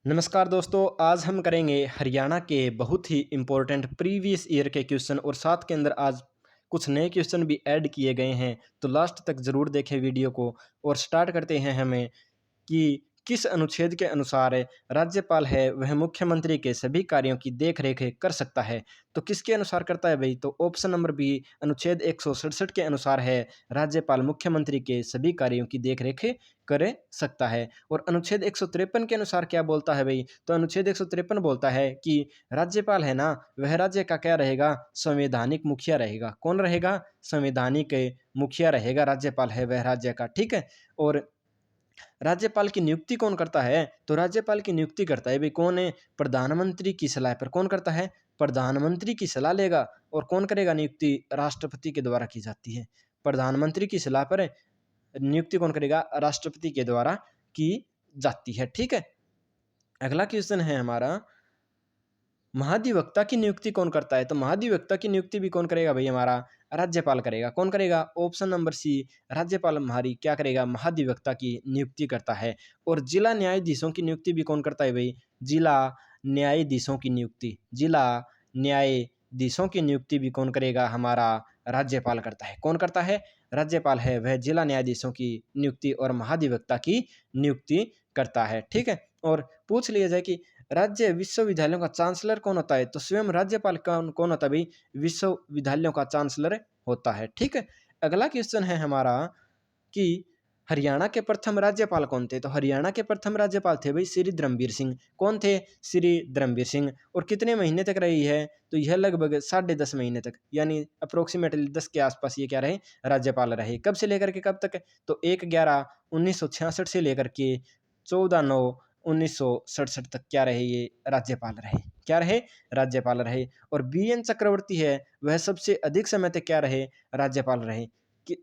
नमस्कार दोस्तों, आज हम करेंगे हरियाणा के बहुत ही इम्पोर्टेंट प्रीवियस ईयर के क्वेश्चन और साथ के अंदर आज कुछ नए क्वेश्चन भी ऐड किए गए हैं। तो लास्ट तक ज़रूर देखें वीडियो को। और स्टार्ट करते हैं हमें कि किस अनुच्छेद के अनुसार राज्यपाल है वह मुख्यमंत्री के सभी कार्यों की देख-रेख कर सकता है। तो किसके अनुसार करता है भाई? तो ऑप्शन नंबर बी अनुच्छेद 167 के अनुसार है राज्यपाल मुख्यमंत्री के सभी कार्यों की देख-रेख कर सकता है। और अनुच्छेद 153 के अनुसार क्या बोलता है भाई? तो अनुच्छेद 153 बोलता है कि राज्यपाल है ना, वह राज्य का क्या रहेगा? संवैधानिक मुखिया रहेगा। कौन रहेगा? संवैधानिक मुखिया रहेगा, राज्यपाल है वह राज्य का, ठीक है? और राज्यपाल की नियुक्ति कौन करता है? तो राज्यपाल की नियुक्ति करता है भाई कौन है? प्रधानमंत्री की सलाह पर। कौन करता है? प्रधानमंत्री की सलाह लेगा। और कौन करेगा नियुक्ति? राष्ट्रपति के द्वारा की जाती है। प्रधानमंत्री की सलाह पर नियुक्ति कौन करेगा? राष्ट्रपति के द्वारा की जाती है, ठीक है? अगला क्वेश्चन है हमारा, महाधिवक्ता की नियुक्ति कौन करता है? तो महाधिवक्ता की नियुक्ति भी कौन करेगा भाई? हमारा राज्यपाल करेगा। कौन करेगा? ऑप्शन नंबर सी राज्यपाल हमारी क्या करेगा? महाधिवक्ता की नियुक्ति करता है। और जिला न्यायाधीशों की नियुक्ति भी कौन करता है भाई? जिला न्यायाधीशों की नियुक्ति, जिला न्यायाधीशों की नियुक्ति भी कौन करेगा? हमारा राज्यपाल करता है। कौन करता है? राज्यपाल है वह जिला न्यायाधीशों की नियुक्ति और महाधिवक्ता की नियुक्ति करता है, ठीक है? और पूछ लिया जाए कि राज्य विश्वविद्यालयों का चांसलर कौन होता है? तो स्वयं राज्यपाल कौन कौन होता है भाई? विश्वविद्यालयों का चांसलर होता है, ठीक है? अगला क्वेश्चन है हमारा कि हरियाणा के प्रथम राज्यपाल कौन थे? तो हरियाणा के प्रथम राज्यपाल थे भाई श्री धर्मवीर सिंह। कौन थे? श्री धर्मवीर सिंह। और कितने महीने तक रही है? तो यह लगभग 10.5 महीने तक, यानी अप्रोक्सीमेटली 10 के आसपास ये क्या रहे? राज्यपाल रहे। कब से लेकर के कब तक? तो 1/11/1966 से लेकर के 14/9/1967 तक क्या रहे? ये राज्यपाल रहे। क्या रहे? राज्यपाल रहे। और बी.एन. चक्रवर्ती है वह सबसे अधिक समय तक क्या रहे? राज्यपाल रहे। कि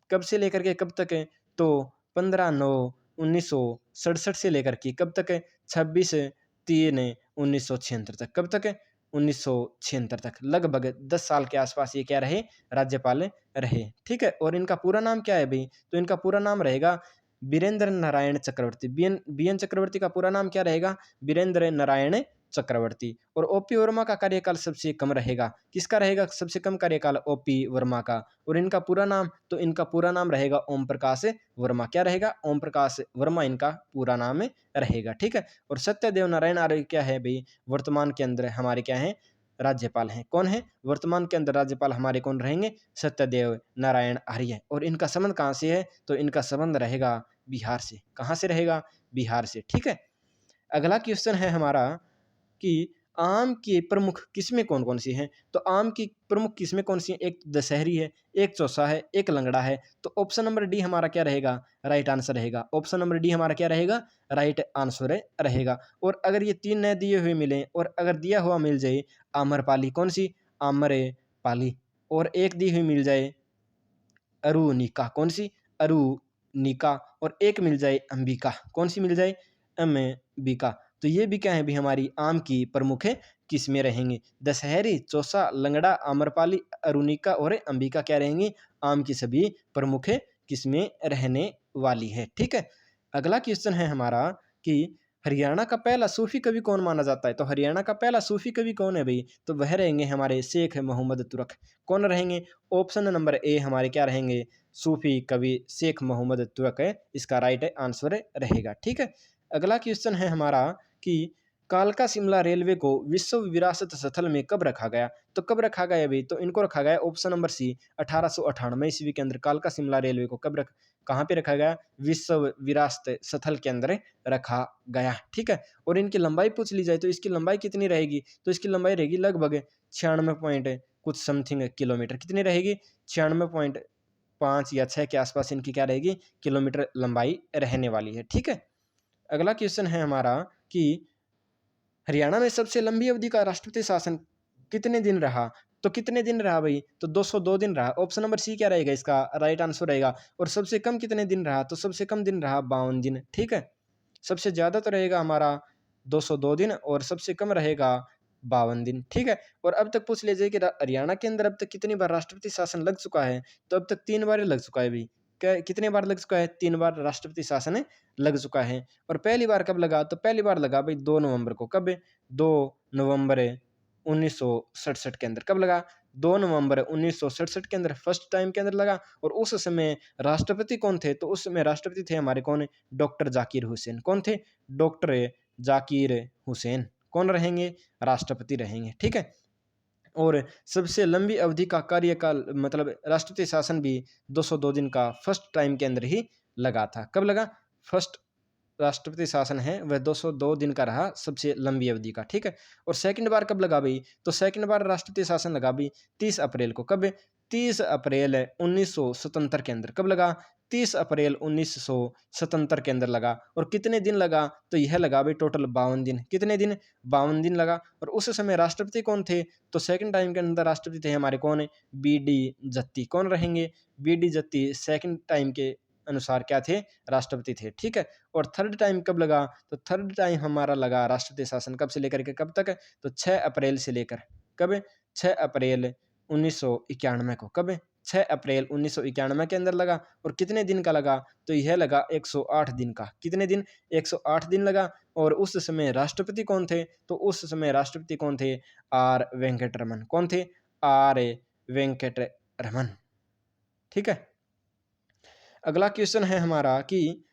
कब से लेकर के कब तक है? तो 15/9/1967 से लेकर के कब तक है? 26/3/1976 तक। कब तक है? 1976 तक। लगभग 10 साल के आसपास ये क्या रहे? राज्यपाल रहे, ठीक है? और इनका पूरा नाम क्या है भाई? तो इनका पूरा नाम रहेगा बीरेंद्र नारायण चक्रवर्ती। बी.एन. चक्रवर्ती का पूरा नाम क्या रहेगा? बीरेंद्र नारायण चक्रवर्ती। और ओपी वर्मा का कार्यकाल सबसे कम रहेगा। किसका रहेगा सबसे कम कार्यकाल? ओपी वर्मा का। और इनका पूरा नाम? तो इनका पूरा नाम रहेगा ओम प्रकाश वर्मा। क्या रहेगा? ओम प्रकाश वर्मा इनका पूरा नाम रहेगा, ठीक है? और सत्यदेव नारायण आर्य क्या है भाई? वर्तमान के अंदर हमारे क्या है? राज्यपाल हैं। कौन है? वर्तमान के अंदर राज्यपाल हमारे कौन रहेंगे? सत्यदेव नारायण आर्य। और इनका संबंध कहाँ से है? तो इनका संबंध रहेगा बिहार से। कहाँ से रहेगा? बिहार से, ठीक है? अगला क्वेश्चन है हमारा कि आम की प्रमुख किस्में कौन-कौन सी हैं? तो आम की प्रमुख किस्में कौन-सी हैं? एक दशहरी है, एक चौसा है, एक लंगड़ा है। तो ऑप्शन नंबर डी हमारा क्या रहेगा? राइट आंसर रहेगा। ऑप्शन नंबर डी हमारा क्या रहेगा? राइट आंसर रहेगा। और अगर ये 3 नए दिए हुए मिलें और अगर दिया हुआ मिल जाए आम्रपाली, कौन-सी? आम्रपाली। और एक दी हुई मिल जाए अरुणिका, कौन-सी? अरुणिका। और एक मिल जाए अंबिका, कौन-सी मिल जाए? अंबिका। तो ये भी क्या है भी? हमारी आम की प्रमुख किस्में रहेंगी। दशहरी, चौसा, लंगड़ा, आम्रपाली, अरुणिका और अंबिका क्या रहेंगी? आम की सभी प्रमुख किस्में रहने वाली है, ठीक है? अगला क्वेश्चन है हमारा कि हरियाणा का पहला सूफी कवि कौन माना जाता है? तो हरियाणा का पहला सूफी कवि कौन है भई? तो वह रहेंगे हमारे शेख मोहम्मद तुरक। कौन रहेंगे? ऑप्शन नंबर ए हमारे क्या रहेंगे? सूफी कवि शेख मोहम्मद तुरक है इसका राइट आंसर रहेगा, ठीक है? अगला क्वेश्चन है हमारा कि कालका शिमला रेलवे को विश्व विरासत स्थल में कब रखा गया? तो कब रखा गया भाई? तो इनको रखा गया ऑप्शन नंबर सी 1898 ईस्वी के अंदर कालका शिमला रेलवे को कहाँ पे रखा गया? विश्व विरासत स्थल के अंदर रखा गया, ठीक है? और इनकी लंबाई पूछ ली जाए तो इसकी लंबाई कितनी रहेगी? तो इसकी लंबाई रहेगी लगभग 96 पॉइंट कुछ समथिंग किलोमीटर। कितनी रहेगी? 96.5 या 6 के आसपास इनकी क्या रहेगी? किलोमीटर लंबाई रहने वाली है, ठीक है? अगला क्वेश्चन है हमारा कि हरियाणा में सबसे लंबी अवधि का राष्ट्रपति शासन कितने दिन रहा? तो कितने दिन रहा भाई? तो 202 दिन रहा। ऑप्शन नंबर सी क्या रहेगा इसका? राइट आंसर रहेगा। और सबसे कम कितने दिन रहा? तो सबसे कम दिन रहा 52 दिन, ठीक है? सबसे ज़्यादा तो रहेगा हमारा 202 दिन और सबसे कम रहेगा 52 दिन, ठीक है? और अब तक पूछ लीजिए कि हरियाणा के अंदर अब तक कितनी बार राष्ट्रपति शासन लग चुका है? तो अब तक 3 बार लग चुका है भाई। कितने बार लग चुका है? 3 बार राष्ट्रपति शासन लग चुका है। और पहली बार कब लगा? तो पहली बार लगा भाई 2 नवंबर को। कब? 2 नवंबर 1967 के अंदर। कब लगा? 2 नवंबर 1967 के अंदर फर्स्ट टाइम के अंदर लगा। और उस समय राष्ट्रपति कौन थे? तो उस समय राष्ट्रपति थे हमारे कौन? डॉक्टर जाकिर हुसैन। कौन थे? डॉक्टर जाकिर हुसैन कौन रहेंगे? राष्ट्रपति रहेंगे। ठीक है। और सबसे लंबी अवधि का कार्यकाल मतलब राष्ट्रपति शासन भी 202 दिन का फर्स्ट टाइम के अंदर ही लगा था। कब लगा? फर्स्ट राष्ट्रपति शासन है वह 202 दिन का रहा, सबसे लंबी अवधि का। ठीक है। और सेकंड बार कब लगा भाई? तो सेकंड बार राष्ट्रपति शासन लगा भाई 30 अप्रैल को। कब? 30 अप्रैल 1977 के अंदर। कब लगा? 30 अप्रैल 1977 के अंदर लगा। और कितने दिन लगा? तो यह लगा भाई टोटल 52 दिन। कितने दिन? 52 दिन लगा। और उस समय राष्ट्रपति कौन थे? तो सेकंड टाइम के अंदर राष्ट्रपति थे हमारे कौन? B D Jatti. कौन रहेंगे? B D Jatti second time के अनुसार क्या थे? राष्ट्रपति थे। ठीक है। और थर्ड टाइम कब लगा? तो थर्ड टाइम हमारा लगा राष्ट्रपति शासन कब से लेकर के कब तक? तो 6 अप्रैल से लेकर कब? 6 अप्रैल 1991 को। कब? 6 अप्रैल 1991 के अंदर लगा। और कितने दिन का लगा? तो यह लगा 108 दिन का। कितने दिन? 108 दिन लगा। और उस समय राष्ट्रपति कौन थे? तो उस समय राष्ट्रपति कौन थे? आर वेंकटरमन। कौन थे? आर वेंकटरमन। ठीक है। अगला क्वेश्चन है हमारा कि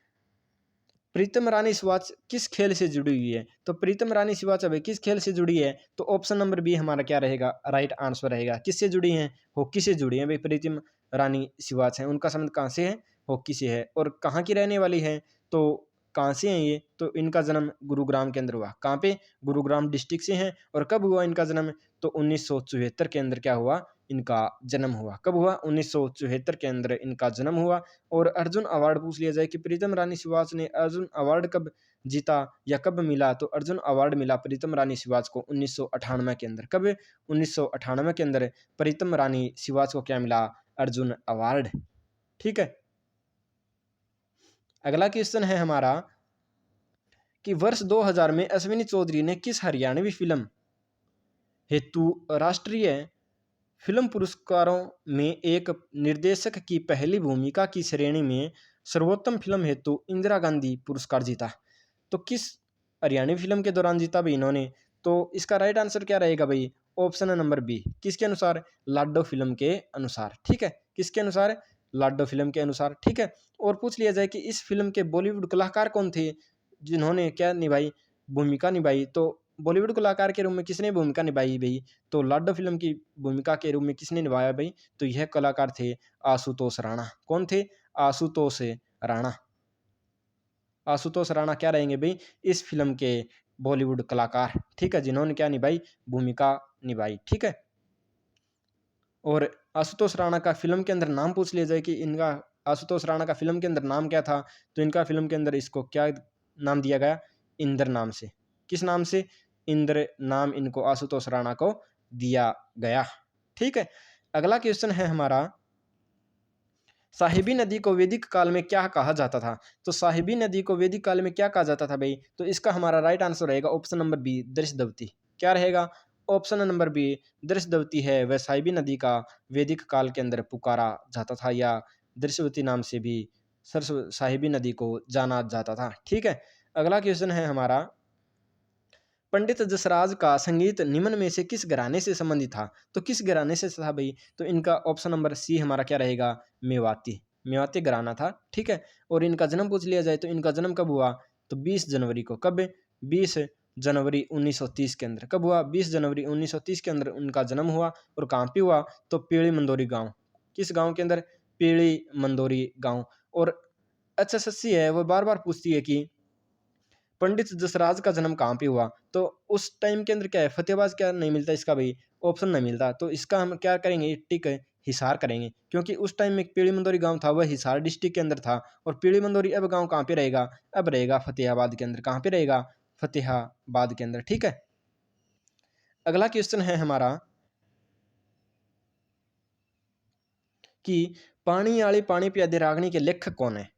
प्रीतम रानी शिवाच किस खेल से जुड़ी हुई है? तो प्रीतम रानी शिवाच अभी किस खेल से जुड़ी है? तो ऑप्शन नंबर बी हमारा क्या रहेगा? राइट आंसर रहेगा। किससे जुड़ी हैं? हॉकी से जुड़ी हैं भाई। प्रीतम रानी शिवाच हैं, उनका संबंध कहाँ से है? हॉकी से है। और कहाँ की रहने वाली है? तो कहाँ से हैं ये? तो इनका जन्म गुरुग्राम के अंदर हुआ। कहाँ पे? गुरुग्राम डिस्ट्रिक्ट से हैं। और कब हुआ इनका जन्म? तो 1974 के अंदर क्या हुआ? इनका जन्म हुआ। कब हुआ? 1974 के अंदर इनका जन्म हुआ। और अर्जुन अवार्ड पूछ लिया जाए कि प्रीतम रानी शिवाच ने अर्जुन अवार्ड कब जीता या कब मिला? तो अर्जुन अवार्ड मिला प्रीतम रानी शिवाच को 1998 के अंदर। कब? 1998 के अंदर प्रीतम रानी शिवाच को क्या मिला? अर्जुन अवार्ड। ठीक है। अगला क्वेश्चन है हमारा कि वर्ष 2000 में अश्विनी चौधरी ने किस हरियाणवी फिल्म हेतु राष्ट्रीय फिल्म पुरस्कारों में एक निर्देशक की पहली भूमिका की श्रेणी में सर्वोत्तम फिल्म हेतु इंदिरा गांधी पुरस्कार जीता? तो किस हरियाणवी फिल्म के दौरान जीता भाई इन्होंने? तो इसका राइट आंसर क्या रहेगा भाई? Option number B. किसके अनुसार? लाडो फिल्म के अनुसार। ठीक है। किसके अनुसार? लाडो फिल्म के अनुसार। ठीक है। और पूछ लिया जाए कि इस फिल्म के बॉलीवुड कलाकार कौन थे जिन्होंने क्या निभाई? भूमिका निभाई। तो बॉलीवुड कलाकार के रूप में किसने भूमिका निभाई भाई? तो लाडो फिल्म की भूमिका के रूप में किसने निभाया भाई? तो यह कलाकार थे आशुतोष राणा। कौन थे? आशुतोष राणा। आशुतोष राणा क्या रहेंगे भाई? इस फिल्म के बॉलीवुड कलाकार। ठीक है। जिन्होंने क्या निभाई? भूमिका निभाई। ठीक है। और आशुतोष राणा का फिल्म के अंदर नाम पूछ लिया जाए कि इनका आशुतोष राणा का फिल्म के अंदर नाम क्या था? तो इनका फिल्म के अंदर इसको क्या नाम दिया गया? इंद्र नाम से। किस नाम से? इंद्र नाम इनको आशुतोष राणा को दिया गया। ठीक है। अगला क्वेश्चन है हमारा साहिबी नदी को वैदिक काल में क्या कहा जाता था? तो साहिबी नदी को वैदिक काल में क्या कहा जाता था भाई? तो इसका हमारा राइट आंसर रहेगा ऑप्शन नंबर बी दृश्यवती। क्या रहेगा? ऑप्शन नंबर बी दृश्यवती है वह साहिबी नदी का वैदिक काल के अंदर पुकारा जाता था या दृश्यवती नाम से भी सरस्व साहिबी नदी को जाना जाता था। ठीक है। अगला क्वेश्चन है हमारा पंडित जसराज का संगीत निम्न में से किस घराने से संबंधित था? तो किस घराने से था भाई? तो इनका ऑप्शन नंबर सी हमारा क्या रहेगा? मेवाती। मेवाती घराना था। ठीक है। और इनका जन्म पूछ लिया जाए तो इनका जन्म कब हुआ? तो 20 जनवरी को। कब? 20 जनवरी 1930 के अंदर। कब हुआ? 20 जनवरी 1930 के अंदर उनका जन्म हुआ। और कहाँ पे हुआ? तो पीली मंदोरी गांव। किस गांव के अंदर? पीली मंदोरी गांव। और एचएसएससी है वो बार बार पूछती है कि पंडित जसराज का जन्म कहाँ पे हुआ? तो उस टाइम के अंदर क्या है? फतेहाबाद क्या नहीं मिलता इसका भाई? ऑप्शन नहीं मिलता। तो इसका हम क्या करेंगे? टिक हिसार करेंगे। क्योंकि उस टाइम में पीली मंदोरी गांव था वह हिसार डिस्ट्रिक्ट के अंदर था। और पीली मंदोरी अब गांव कहाँ पे रहेगा? अब रहेगा फतेहाबाद के अंदर। कहाँ पे रहेगा? फतेहाबाद के अंदर। ठीक है। अगला क्वेश्चन है हमारा कि पानी आली पानी प्यादे रागनी के लेखक कौन है?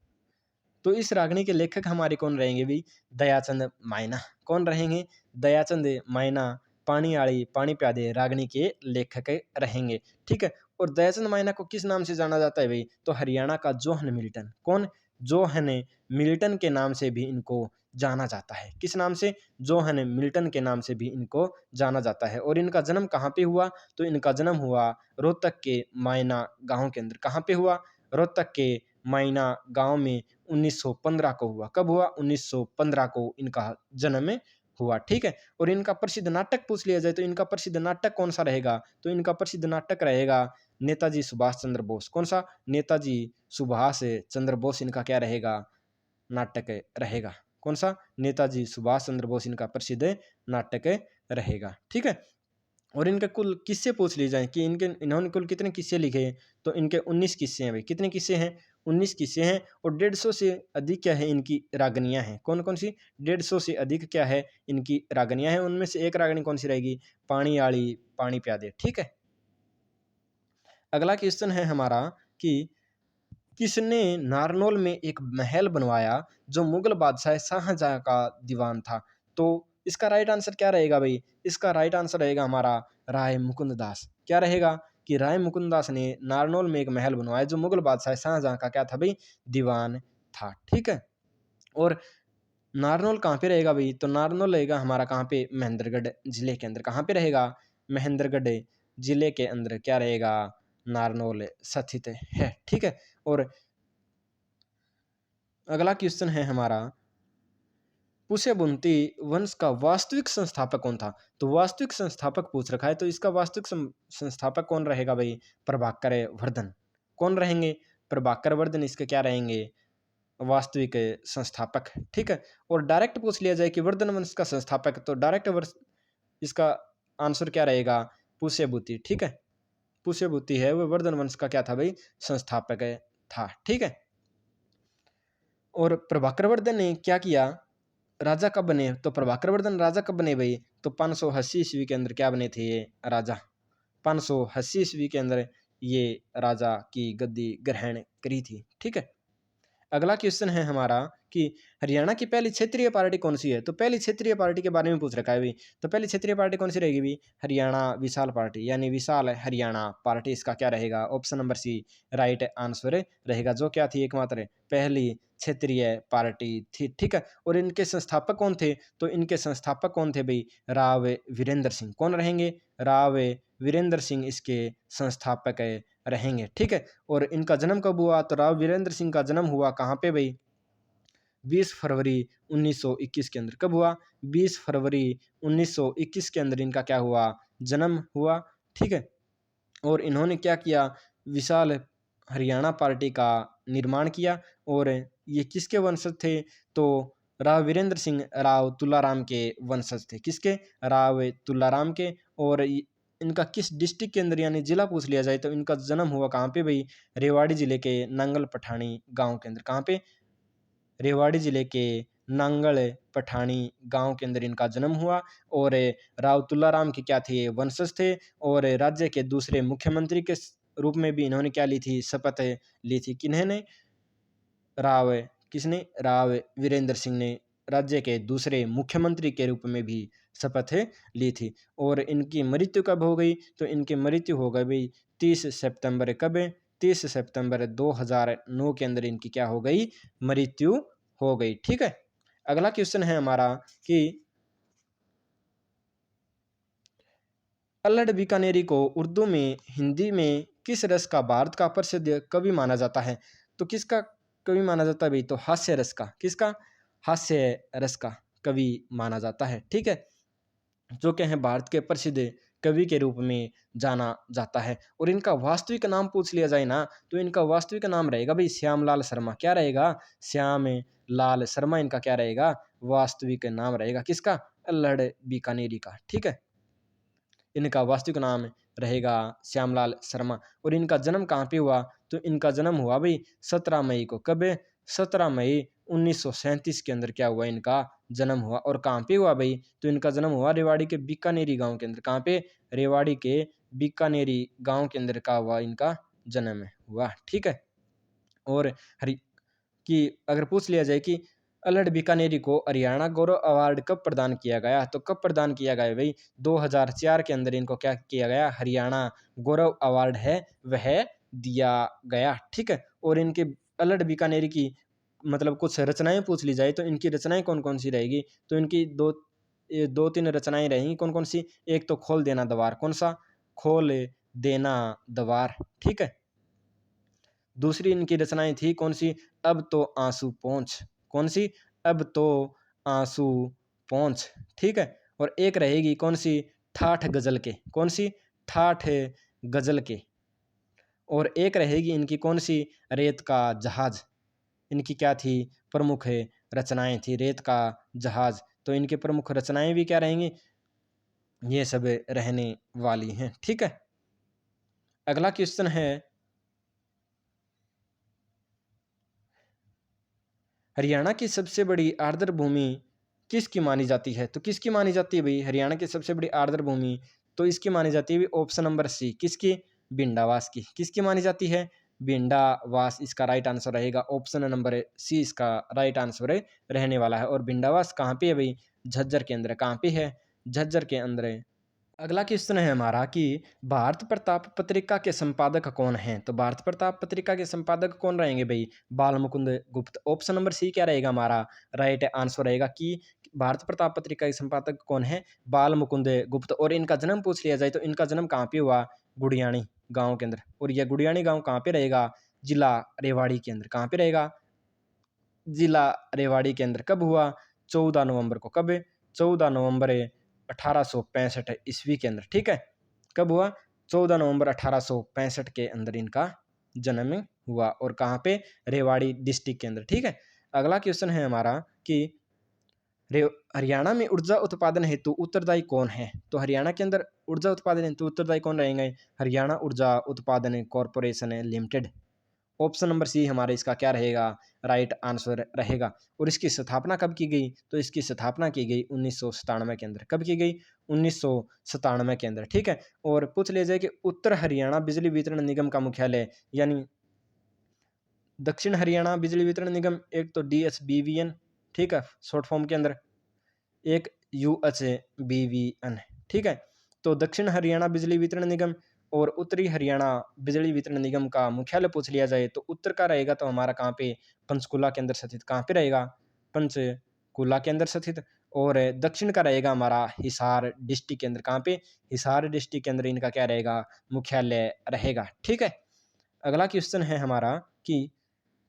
तो इस रागनी के लेखक हमारे कौन रहेंगे भी? दयाचंद मायना। कौन रहेंगे? दयाचंद मायना पानी आली पानी प्यादे रागनी के लेखक रहेंगे। ठीक है। और दयाचंद माइना को किस नाम से जाना जाता है भाई? तो हरियाणा का जोहन मिल्टन। कौन? जोहन मिल्टन के नाम से भी इनको जाना जाता है। किस नाम से? जोहन मिल्टन के नाम से भी इनको जाना जाता है। और इनका जन्म कहाँ पे हुआ? तो इनका जन्म हुआ रोहतक के मायना गांव के अंदर। कहाँ पे हुआ? रोहतक के मायना गांव में 1915 को हुआ। कब हुआ? 1915 को इनका जन्म हुआ। ठीक है। और इनका प्रसिद्ध नाटक पूछ लिया जाए तो इनका प्रसिद्ध नाटक कौन सा रहेगा? तो इनका प्रसिद्ध नाटक रहेगा नेताजी सुभाष चंद्र बोस। कौन सा? नेताजी सुभाष चंद्र बोस इनका क्या रहेगा? नाटक रहेगा। कौन सा? नेताजी सुभाष चंद्र बोस इनका प्रसिद्ध नाटक रहेगा। ठीक है। और इनके कुल किस्से पूछ लिए जाएं कि इन्होंने कुल कितने किस्से लिखे? तो इनके 19 किस्से हैं भाई। कितने किस्से हैं? 19 किस्से हैं। और 150 से अधिक क्या है इनकी रागनियां हैं। कौन कौन सी? 150 से अधिक क्या है इनकी रागनियां हैं। उनमें से एक रागनी कौन सी रहेगी? पानी आली पानी प्यादे। ठीक है। अगला क्वेश्चन है हमारा कि किसने नारनौल में एक महल बनवाया जो मुगल बादशाह शाहजहां का दीवान था? तो इसका राइट आंसर क्या रहेगा भाई? इसका राइट आंसर रहेगा हमारा राय मुकुंद दास। क्या रहेगा? कि राय मुकुंद दास ने नारनौल में एक महल बनवाया जो मुगल बादशाह शाहजहां का क्या था भाई? दीवान था। ठीक है। और नारनौल कहाँ पे रहेगा भाई? तो नारनौल रहेगा हमारा कहाँ पे? महेंद्रगढ़ जिले के अंदर। कहाँ पे रहेगा? महेंद्रगढ़ जिले के अंदर क्या रहेगा? नारनौल स्थित है। ठीक है। और अगला क्वेश्चन है हमारा पुष्यबुंती वंश का वास्तविक संस्थापक कौन था? तो वास्तविक संस्थापक पूछ रखा है तो इसका वास्तविक संस्थापक कौन रहेगा भाई? प्रभाकर वर्धन। कौन रहेंगे? प्रभाकर वर्धन इसके क्या रहेंगे? वास्तविक संस्थापक। ठीक है। और डायरेक्ट पूछ लिया जाए कि वर्धन वंश का संस्थापक, तो डायरेक्ट वर्ष इसका आंसर क्या रहेगा? पुष्यभूति। ठीक है। पुष्यभूति है वो वर्धन वंश का क्या था भाई? संस्थापक था। ठीक है। और प्रभाकर वर्धन ने क्या किया? राजा कब बने? तो प्रभाकर वर्धन राजा कब बने भाई? तो 580 ईस्वी के अंदर क्या बने थे ये राजा? 580 ईस्वी के अंदर ये राजा की गद्दी ग्रहण करी थी। ठीक है। अगला क्वेश्चन है हमारा कि हरियाणा की पहली क्षेत्रीय पार्टी कौन सी है? तो पहली क्षेत्रीय पार्टी के बारे में पूछ रखा है भाई। तो पहली क्षेत्रीय पार्टी कौन सी रहेगी भाई? हरियाणा विशाल पार्टी, यानी विशाल हरियाणा पार्टी इसका क्या रहेगा? Option number C right answer रहेगा। जो क्या थी? एकमात्र पहली क्षेत्रीय पार्टी थी। ठीक है। और इनके संस्थापक कौन थे? तो इनके संस्थापक कौन थे भाई? राव वीरेंद्र सिंह। कौन रहेंगे? राव वीरेंद्र सिंह इसके संस्थापक रहेंगे। ठीक है। और इनका जन्म कब हुआ? तो राव वीरेंद्र सिंह का जन्म हुआ कहाँ पे भाई? 20 फरवरी 1921 के अंदर। कब हुआ? 20 फरवरी 1921 के अंदर इनका क्या हुआ? जन्म हुआ। ठीक है। और इन्होंने क्या किया? विशाल हरियाणा पार्टी का निर्माण किया। और ये किसके वंशज थे? तो राव वीरेंद्र सिंह राव तुलाराम के वंशज थे। किसके? राव तुलाराम के। और इनका किस डिस्ट्रिक्ट के अंदर यानी जिला पूछ लिया जाए तो इनका जन्म हुआ कहाँ पे भाई? रेवाड़ी जिले के नांगल पठानी गांव के अंदर। कहाँ पे? रेवाड़ी जिले के नांगल पठानी गांव के अंदर इनका जन्म हुआ। और राव तुलाराम के क्या थे? वंशज थे। और राज्य के दूसरे मुख्यमंत्री के रूप में भी इन्होंने क्या ली थी? शपथ ली थी। किन्होंने? राव किसने? राव वीरेंद्र सिंह ने राज्य के दूसरे मुख्यमंत्री के रूप में भी शपथ ली थी। और इनकी मृत्यु कब हो गई? तो इनकी मृत्यु हो गई भाई 30 सितंबर। कब? 30 सितंबर 2009 के अंदर इनकी क्या हो गई? मृत्यु हो गई। ठीक है। अगला क्वेश्चन है हमारा कि अल्लड़ बीकानेरी को उर्दू में हिंदी में किस रस का भारत का प्रसिद्ध कवि माना जाता है? तो किसका कवि माना जाता है भाई? तो हास्य रस का। किसका? हास्य रस का कवि माना जाता है। ठीक है। जो क्या है भारत के प्रसिद्ध कवि के रूप में जाना जाता है। और इनका वास्तविक नाम पूछ लिया जाए ना तो इनका वास्तविक नाम रहेगा भाई श्यामलाल शर्मा। क्या रहेगा? श्याम लाल शर्मा इनका क्या रहेगा? वास्तविक नाम रहेगा। किसका? अल्लड़ बीकानेरी का। ठीक है। इनका वास्तविक नाम रहेगा श्यामलाल शर्मा। और इनका जन्म कहाँ पे हुआ? तो इनका जन्म हुआ भाई 17 मई को। कब? 17 मई 1937 के अंदर क्या हुआ? इनका जन्म हुआ। और कहाँ पे हुआ भाई? तो इनका जन्म हुआ रेवाड़ी के बीकानेरी गांव के अंदर। कहाँ पे? रेवाड़ी के बीकानेरी गांव के अंदर का हुआ इनका जन्म हुआ। ठीक है। और हरि कि अगर पूछ लिया जाए कि अल्लड़ बीकानेरी को हरियाणा गौरव अवार्ड कब प्रदान किया गया? तो कब प्रदान किया गया भाई? 2004 के अंदर इनको क्या किया गया? हरियाणा गौरव अवार्ड है वह दिया गया, ठीक है। और इनके अल्लड़ बीकानेरी की मतलब कुछ रचनाएं पूछ ली जाए तो इनकी रचनाएं कौन कौन सी रहेगी? तो इनकी दो तीन रचनाएं रहेंगी, कौन कौन सी? एक तो खोल देना द्वार, कौन सा? खोल देना द्वार, ठीक है। दूसरी इनकी रचनाएं थी कौन सी? अब तो आंसू पहुंच, कौन सी? अब तो आंसू पहुंच, ठीक है। और एक रहेगी कौन सी? ठाठ गजल के, कौन सी? ठाठ गजल के। और एक रहेगी इनकी कौन सी? रेत का जहाज। इनकी क्या थी? प्रमुख रचनाएं थी रेत का जहाज। तो इनकी प्रमुख रचनाएं भी क्या रहेंगी? ये सब रहने वाली हैं, ठीक है। अगला क्वेश्चन है, हरियाणा की सबसे बड़ी आर्द्र भूमि किसकी मानी जाती है? तो किसकी मानी जाती है भाई हरियाणा की सबसे बड़ी आर्द्र भूमि? तो इसकी मानी जाती है ऑप्शन नंबर सी, किसकी? भिंडावास की। किसकी मानी जाती है? भिंडावास इसका राइट आंसर रहेगा। ऑप्शन नंबर सी इसका राइट आंसर रहने वाला है। और भिंडावास कहाँ पे है भाई? झज्जर के अंदर। कहाँ पे है? झज्जर के अंदर है। अगला क्वेश्चन है हमारा कि भारत प्रताप पत्रिका के संपादक कौन हैं? तो भारत प्रताप पत्रिका के संपादक कौन रहेंगे भाई? बाल मुकुंद गुप्त। ऑप्शन नंबर सी क्या रहेगा हमारा? राइट आंसर रहेगा कि भारत प्रताप पत्रिका के संपादक कौन है? बाल मुकुंद गुप्त। और इनका जन्म पूछ लिया जाए तो इनका जन्म कहाँ पे हुआ? गुड़ियाणी गांव के अंदर। और यह गुड़ियाणी गांव कहाँ पे रहेगा? जिला रेवाड़ी के अंदर। कहाँ पे रहेगा? जिला रेवाड़ी के अंदर। कब हुआ? 14 नवंबर को। कब? 14 नवंबर 1865 ईस्वी के अंदर, ठीक है। कब हुआ? 14 नवंबर 1865 के अंदर इनका जन्म हुआ। और कहाँ पे? रेवाड़ी डिस्ट्रिक्ट के अंदर, ठीक है। अगला क्वेश्चन है हमारा कि हरियाणा में ऊर्जा उत्पादन हेतु उत्तरदायी कौन है? तो हरियाणा के अंदर ऊर्जा उत्पादन हेतु उत्तरदायी कौन रहेंगे? Haryana Urja Utpadan corporation limited. Option number C हमारे इसका क्या रहेगा? राइट आंसर रहेगा। और इसकी स्थापना कब की गई? तो इसकी स्थापना की गई 1997 के अंदर। कब की गई? 1997 के अंदर, ठीक है। और पूछ लिया जाए कि उत्तर हरियाणा बिजली वितरण निगम का मुख्यालय, यानी दक्षिण हरियाणा बिजली वितरण निगम, एक तो DSBVN, ठीक है, शॉर्ट फॉर्म के अंदर, एक UHBVN, ठीक है। तो दक्षिण हरियाणा बिजली वितरण निगम और उत्तरी हरियाणा बिजली वितरण निगम का मुख्यालय पूछ लिया जाए तो उत्तर का रहेगा तो हमारा कहाँ पे? पंचकुला के अंदर स्थित। कहाँ पे रहेगा? पंचकुला के अंदर स्थित। और दक्षिण का रहेगा हमारा हिसार डिस्ट्रिक्ट के अंदर। कहाँ पे? हिसार डिस्ट्रिक्ट के अंदर इनका क्या रहेगा? मुख्यालय रहेगा, ठीक है। अगला क्वेश्चन है हमारा कि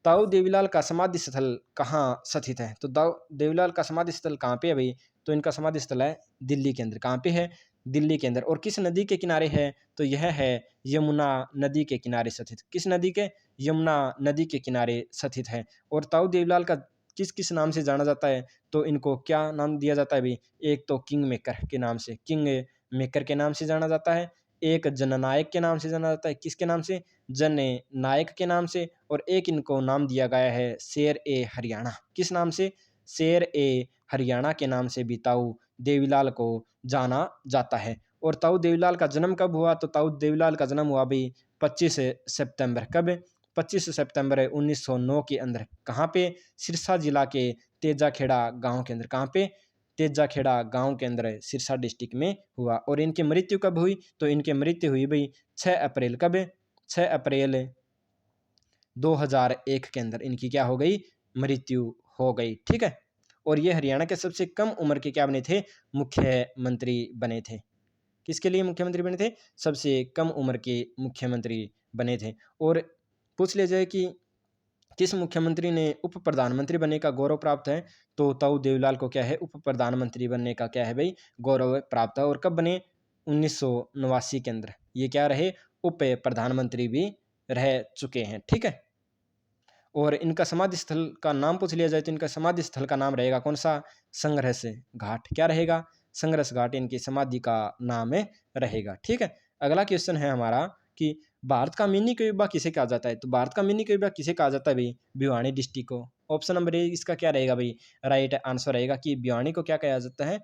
ताऊ देवीलाल का समाधि स्थल कहाँ स्थित है? तो ताऊ देवीलाल का समाधि स्थल कहाँ पे है भाई? तो इनका समाधि स्थल है दिल्ली के अंदर। कहाँ पे है? दिल्ली के अंदर। और किस नदी के किनारे है? तो यह है यमुना नदी के किनारे स्थित। किस नदी के? यमुना नदी के किनारे स्थित है। और ताऊ देवीलाल का किस किस नाम से जाना जाता है? तो इनको क्या नाम दिया जाता है भाई? एक तो किंग मेकर के नाम से, किंग मेकर के नाम से जाना जाता है। एक जननायक के नाम से जाना जाता है। किसके नाम से? जन नायक के नाम से। और एक इनको नाम दिया गया है शेर ए हरियाणा। किस नाम से? शेर ए हरियाणा के नाम से भी ताऊ देवीलाल को जाना जाता है। और ताऊ देवीलाल का जन्म कब हुआ? तो ताऊ देवीलाल का जन्म हुआ भी 25 सितंबर। कब? 25 सितंबर 1909 के अंदर। कहाँ पे? सिरसा जिला के तेजाखेड़ा गांव के अंदर। कहाँ पे? तेजाखेड़ा गांव के अंदर सिरसा डिस्ट्रिक्ट में हुआ। और इनकी मृत्यु कब हुई? तो इनकी मृत्यु हुई भाई 6 अप्रैल। कब? 6 अप्रैल 2001 के अंदर इनकी क्या हो गई? मृत्यु हो गई, ठीक है। और ये हरियाणा के सबसे कम उम्र के क्या बने थे? मुख्यमंत्री बने थे। किसके लिए मुख्यमंत्री बने थे? सबसे कम उम्र के मुख्यमंत्री बने थे। और पूछ लिया जाए कि किस मुख्यमंत्री ने उप प्रधानमंत्री बनने का गौरव प्राप्त है? तो ताऊ देवीलाल को क्या है? उप प्रधानमंत्री बनने का क्या है भाई? गौरव प्राप्त है। और कब बने? 1989 के अंदर ये क्या रहे? उप प्रधानमंत्री भी रह चुके हैं, ठीक है। और इनका समाधि स्थल का नाम पूछ लिया जाए तो इनका समाधि स्थल का नाम रहेगा कौन सा? संघर्ष घाट। क्या रहेगा? संघर्ष घाट इनकी समाधि का नाम रहेगा, ठीक है। अगला क्वेश्चन है हमारा कि भारत का मिनी क्यूबा किसे कहा जाता है? तो भारत का मिनी क्यूबा किसे कहा जाता है भाई? भिवानी डिस्ट्रिक्ट को। ऑप्शन नंबर ए इसका क्या रहेगा भाई? राइट आंसर रहेगा कि भिवानी को क्या कहा जाता है?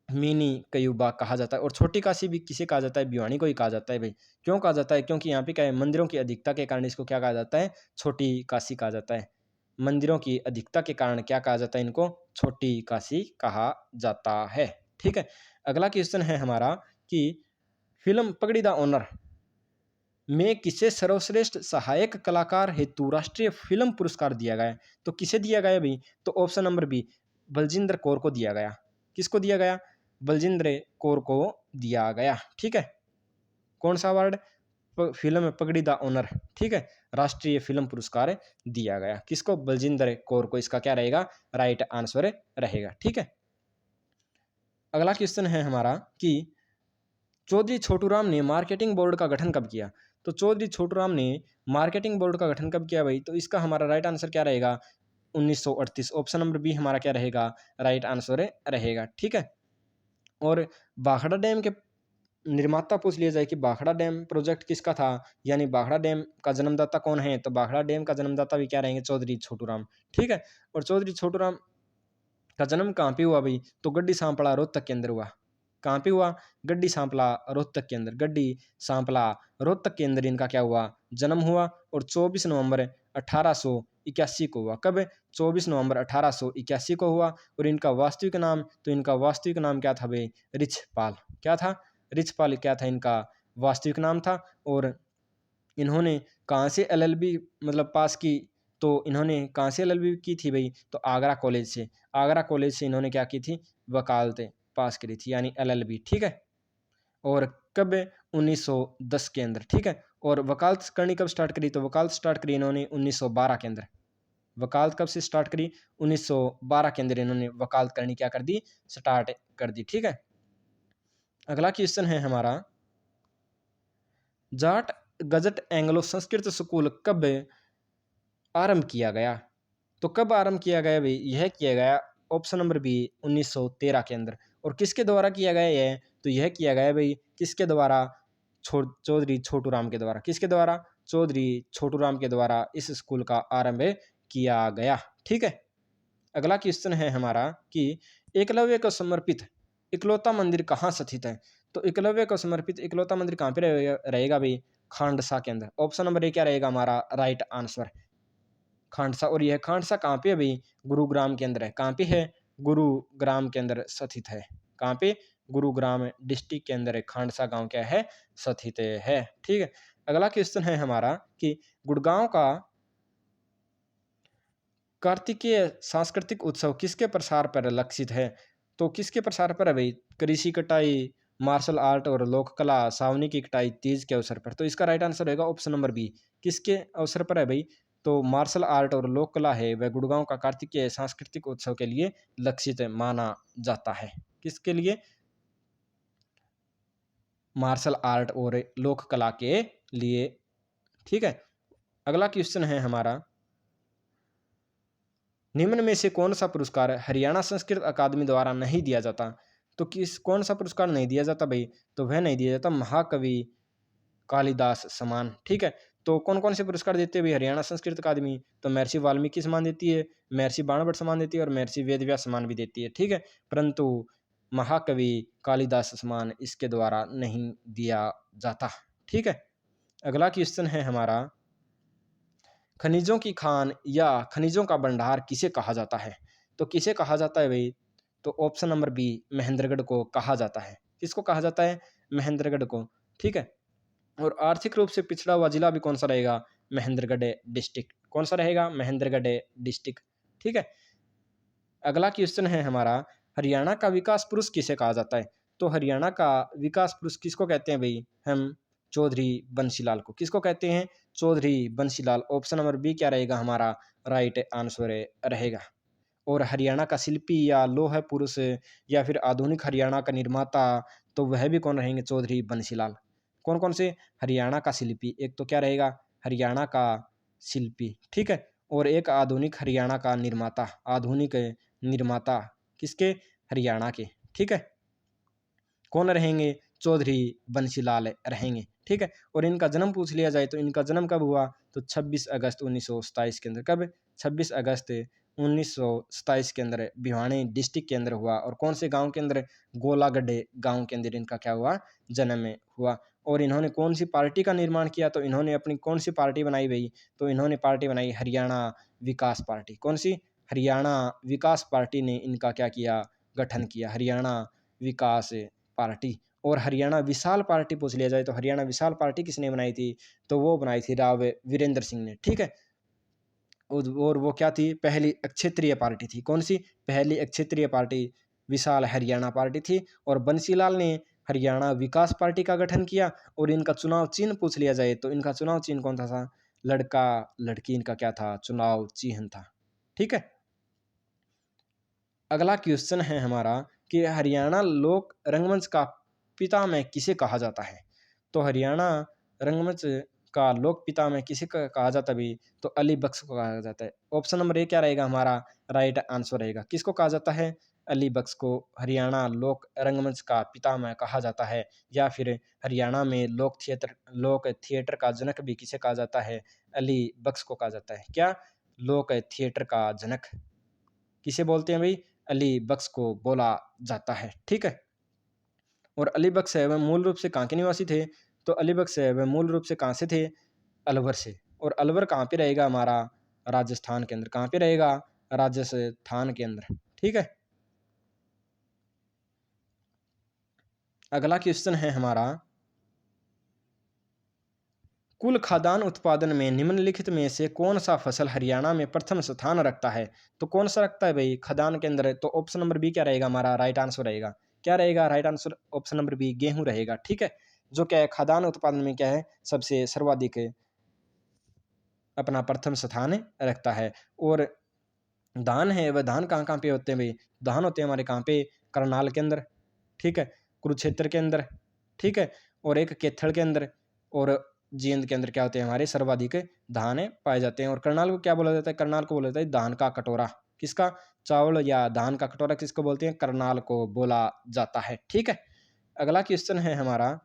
मिनी कयूबा कहा जाता है। और छोटी काशी भी किसे कहा जाता है? भिवानी को ही कहा जाता है भाई। क्यों कहा जाता है? क्योंकि यहाँ पे क्या है? मंदिरों की अधिकता के कारण इसको क्या कहा जाता है? छोटी काशी कहा जाता है। मंदिरों की अधिकता के कारण क्या कहा जाता है इनको? छोटी काशी कहा जाता है। ठीक है। अगला क्वेश्चन है हमारा कि फिल्म पगड़ी द ओनर में किसे सर्वश्रेष्ठ सहायक कलाकार हेतु राष्ट्रीय फिल्म पुरस्कार दिया गया? तो किसे दिया गया भाई? तो option number B, Baljinder Kaur को दिया गया। किसको दिया गया? बलजिंदर कौर को दिया गया। ठीक है। कौन सा अवार्ड? फिल्म पगड़ी द ओनर। ठीक है। राष्ट्रीय फिल्म पुरस्कार दिया गया किसको? बलजिंदर कौर को। इसका क्या रहेगा? राइट आंसर रहेगा। ठीक है। अगला क्वेश्चन है हमारा कि चौधरी छोटूराम ने मार्केटिंग बोर्ड का गठन कब किया? तो चौधरी छोटूराम ने मार्केटिंग बोर्ड का गठन कब किया भाई? तो इसका हमारा राइट आंसर क्या रहेगा? 1938। ऑप्शन नंबर बी हमारा क्या रहेगा? राइट आंसर रहेगा। ठीक है। और भाखड़ा डैम के निर्माता पूछ लिया जाए कि भाखड़ा डैम प्रोजेक्ट किसका था, यानी भाखड़ा डैम का जन्मदाता कौन है? तो भाखड़ा डैम का जन्मदाता भी क्या रहेंगे? चौधरी छोटूराम। ठीक है। और चौधरी छोटूराम का जन्म कहाँ पे हुआ भाई? तो गड्डी सांपला रोहतक के अंदर हुआ। कहाँ पे हुआ? गड्डी सांपला रोहतक के अंदर। गड्डी सांपला रोहतक के अंदर इनका क्या हुआ? जन्म हुआ। और 24 नवंबर 1881 को हुआ। कब? 24 नवंबर 1881 को हुआ। और इनका वास्तविक नाम? तो इनका वास्तविक नाम क्या था भाई? रिछपाल। क्या था? रिछपाल क्या था इनका वास्तविक नाम था। और इन्होंने कहाँ से एलएलबी मतलब पास की? तो इन्होंने कहाँ से एलएलबी की थी भाई? तो आगरा कॉलेज से। आगरा कॉलेज से इन्होंने क्या की थी? वकालतें पास करी थी, यानी एलएलबी। ठीक है। और कब? 1910 के अंदर। ठीक है। और वकालत करनी कब स्टार्ट करी? तो वकालत स्टार्ट करी इन्होंने 1912 के अंदर। वकालत कब से स्टार्ट करी? 1912 के अंदर इन्होंने वकालत करनी क्या कर दी? स्टार्ट कर दी। ठीक है। अगला क्वेश्चन है हमारा, Jat gazette Anglo Sanskrit school कब आरंभ किया गया? तो कब आरंभ किया गया भाई? यह किया गया ऑप्शन नंबर बी 1913 के अंदर। और किसके द्वारा किया गया यह? तो यह किया गया भाई किसके द्वारा? चौधरी छोटूराम के द्वारा। किसके द्वारा? चौधरी छोटूराम के द्वारा इस स्कूल का आरंभ किया गया। ठीक है। अगला क्वेश्चन है हमारा कि एकलव्य को समर्पित इकलौता मंदिर कहाँ स्थित है? तो एकलव्य को समर्पित इकलौता मंदिर कहाँ पे रहेगा भाई? खांडसा के अंदर। ऑप्शन नंबर ए क्या रहेगा हमारा? Right answer, Khandsa. और यह खांडसा कहाँ पे है भाई? गुरुग्राम के अंदर है। कहाँ पे है? गुरुग्राम के अंदर स्थित है। कहाँ पे? गुरुग्राम डिस्ट्रिक्ट के अंदर खांडसा गांव क्या है? स्थित है। ठीक है। अगला क्वेश्चन है हमारा कि गुड़गांव का कार्तिकेय सांस्कृतिक उत्सव किसके प्रसार पर लक्षित है? तो किसके प्रसार पर है भाई? कृषि कटाई, मार्शल आर्ट और लोक कला, सावनी की कटाई, तीज के अवसर पर। तो इसका राइट आंसर रहेगा ऑप्शन नंबर बी। किसके अवसर पर है भाई? तो मार्शल आर्ट और लोक कला है वह गुड़गांव का कार्तिकेय सांस्कृतिक उत्सव के लिए लक्षित माना जाता है। किसके लिए? मार्शल आर्ट और लोक कला के लिए। ठीक है। अगला क्वेश्चन है हमारा, निम्न में से कौन सा पुरस्कार हरियाणा संस्कृत अकादमी द्वारा नहीं दिया जाता? तो कौन सा पुरस्कार नहीं दिया जाता भाई? तो वह नहीं दिया जाता महाकवि कालिदास सम्मान। ठीक है। तो कौन कौन से पुरस्कार देते हैं भाई हरियाणा संस्कृत अकादमी? तो महर्षि वाल्मीकि सम्मान देती है, महर्षि बाणभट्ट सम्मान देती है और महर्षि वेदव्यास सम्मान भी देती है। ठीक है। परंतु महाकवि कालिदास सम्मान इसके द्वारा नहीं दिया जाता। ठीक है। अगला क्वेश्चन है हमारा, खनिजों की खान या खनिजों का भंडार किसे कहा जाता है? तो किसे कहा जाता है भाई? तो ऑप्शन नंबर बी महेंद्रगढ़ को कहा जाता है। किसको कहा जाता है? महेंद्रगढ़ को। ठीक है। और आर्थिक रूप से पिछड़ा हुआ जिला भी कौन सा रहेगा? महेंद्रगढ़ डिस्ट्रिक्ट। कौन सा रहेगा? महेंद्रगढ़ डिस्ट्रिक्ट। ठीक है। अगला क्वेश्चन है हमारा, हरियाणा का विकास पुरुष किसे कहा जाता है? तो हरियाणा का विकास पुरुष किसको कहते हैं भाई? हम चौधरी बंसीलाल को। किसको कहते हैं? Chaudhary Bansilal. Option number B क्या रहेगा हमारा? राइट आंसर रहेगा। और हरियाणा का शिल्पी या लौह पुरुष या फिर आधुनिक हरियाणा का निर्माता, तो वह भी कौन रहेंगे? चौधरी बंसीलाल। कौन कौन से? हरियाणा का शिल्पी, एक तो क्या रहेगा? हरियाणा का शिल्पी। ठीक है। और एक आधुनिक हरियाणा का निर्माता। आधुनिक निर्माता किसके? हरियाणा के। ठीक है। कौन रहेंगे? चौधरी बंसीलाल रहेंगे। ठीक है। और इनका जन्म पूछ लिया जाए तो इनका जन्म कब हुआ? तो 26 अगस्त 1927 के अंदर। कब? 26 अगस्त 1927 के अंदर भिवानी डिस्ट्रिक्ट के अंदर हुआ। और कौन से गांव के अंदर? गोलागढ़ गांव के अंदर इनका क्या हुआ? जन्म हुआ। और इन्होंने कौन सी पार्टी का निर्माण किया, तो इन्होंने अपनी कौन सी पार्टी बनाई भाई, तो इन्होंने पार्टी बनाई हरियाणा विकास पार्टी। कौन सी? हरियाणा विकास पार्टी ने इनका क्या किया, गठन किया, हरियाणा विकास पार्टी। और हरियाणा विशाल पार्टी पूछ लिया जाए तो हरियाणा विशाल पार्टी किसने बनाई थी, तो वो बनाई थी राव वीरेंद्र सिंह ने। ठीक है, और वो क्या थी, पहली क्षेत्रीय पार्टी थी। कौन सी? पहली क्षेत्रीय पार्टी विशाल हरियाणा पार्टी थी। और बंसीलाल ने हरियाणा विकास पार्टी का गठन किया। और इनका चुनाव चिन्ह पूछ लिया जाए तो इनका चुनाव चिन्ह कौन सा था? लड़का लड़की इनका क्या था, चुनाव चिन्ह था। ठीक है, अगला क्वेश्चन है हमारा कि हरियाणा लोक रंगमंच का पितामह किसे कहा जाता है। तो हरियाणा रंगमंच का लोक पितामह किसे कहा जाता है भी, तो अली बख्श को कहा जाता है। ऑप्शन नंबर ए क्या रहेगा हमारा, राइट आंसर रहेगा। किसको कहा जाता है? अली बख्श को हरियाणा लोक रंगमंच का पितामह कहा जाता है। या फिर हरियाणा में लोक थिएटर का जनक भी किसे कहा जाता है? अली बख्श को कहा जाता है। क्या? लोक थिएटर का जनक किसे बोलते हैं भाई? अली बख्श को बोला जाता है। ठीक है, और अली बख्श है वह मूल रूप से कहाँ के निवासी थे, तो अली बख्श है वह मूल रूप से कहाँ से थे? अलवर से। और अलवर कहाँ पे रहेगा हमारा? राजस्थान के अंदर। कहाँ पे रहेगा? राजस्थान के अंदर। ठीक है, अगला क्वेश्चन है हमारा, कुल खाद्यान्न उत्पादन में निम्नलिखित में से कौन सा फसल हरियाणा में प्रथम स्थान रखता है? तो कौन सा रखता है भाई खाद्यान्न के अंदर? तो ऑप्शन नंबर बी क्या रहेगा हमारा, राइट आंसर रहेगा। क्या रहेगा right answer? Option number B गेहूं रहेगा। ठीक है, जो क्या है खाद्यान्न उत्पादन में क्या है, सबसे सर्वाधिक अपना प्रथम स्थान रखता है। और धान है वह धान कहाँ कहाँ पे होते हैं भाई? धान होते हैं हमारे कहाँ पे? करनाल के अंदर। ठीक है, कुरुक्षेत्र के अंदर। ठीक है, और एक केथल के अंदर। और जींद के अंदर क्या होते हैं हमारे? सर्वाधिक धान पाए जाते हैं। और करनाल को क्या बोला जाता है? करनाल को बोला जाता है धान का कटोरा। किसका? चावल या धान का कटोरा किसको बोलते हैं? करनाल को बोला जाता है। ठीक है, अगला क्वेश्चन है हमारा,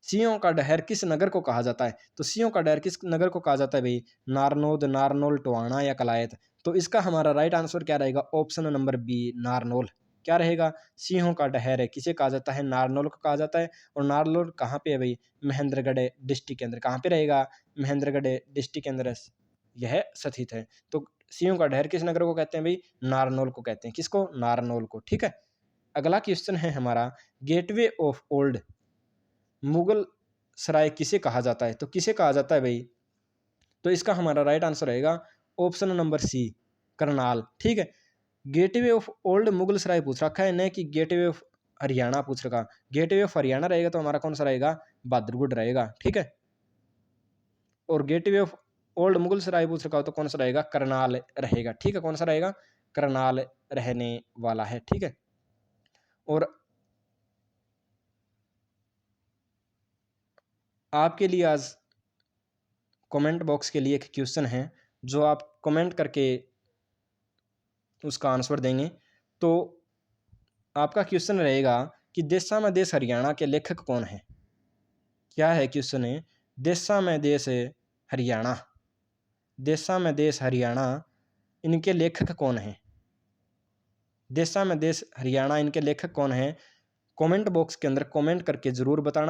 सियों का डहर किस नगर को कहा जाता है? तो सियों का डहर किस नगर को कहा जाता है भाई? नारनौद, नारनौल, टोहाना या कलायत? तो इसका हमारा राइट आंसर क्या रहेगा? Option number B Narnaul. क्या रहेगा? सिंहों का डहर है किसे कहा जाता है? नारनौल को कहा जाता है। और नारनौल कहाँ पे है भाई? महेंद्रगढ़ डिस्ट्रिक्ट के अंदर। कहाँ पे रहेगा? महेंद्रगढ़ डिस्ट्रिक्ट के अंदर यह स्थित है। तो सिंहों का डहर किस नगर को कहते हैं भाई? नारनौल को कहते हैं। किसको? नारनौल को। ठीक है, अगला क्वेश्चन है हमारा, गेटवे ऑफ ओल्ड मुगल सराय किसे कहा जाता है? तो किसे कहा जाता है भाई? तो इसका हमारा राइट आंसर रहेगा ऑप्शन नंबर सी करनाल। ठीक है, गेटवे ऑफ ओल्ड मुगल सराय पूछ रखा है, न कि गेटवे ऑफ हरियाणा पूछ रखा। गेटवे ऑफ हरियाणा रहेगा तो हमारा कौन सा रहेगा? बहादुरगढ़ रहेगा। ठीक है, और गेटवे ऑफ ओल्ड मुगल सराय पूछ रखा हो तो कौन सा रहेगा? करनाल रहेगा। ठीक है, कौन सा रहेगा? करनाल रहने वाला है। ठीक है, और आपके लिए आज कमेंट बॉक्स के लिए एक क्वेश्चन है जो आप कमेंट करके उसका आंसर देंगे। तो आपका क्वेश्चन रहेगा कि देशा में देश हरियाणा के लेखक कौन है? क्या है क्वेश्चन है? देशा में देश हरियाणा, देशा में देश हरियाणा इनके लेखक कौन है? देशा में देश हरियाणा इनके लेखक कौन है? कमेंट बॉक्स के अंदर कमेंट करके ज़रूर बताना।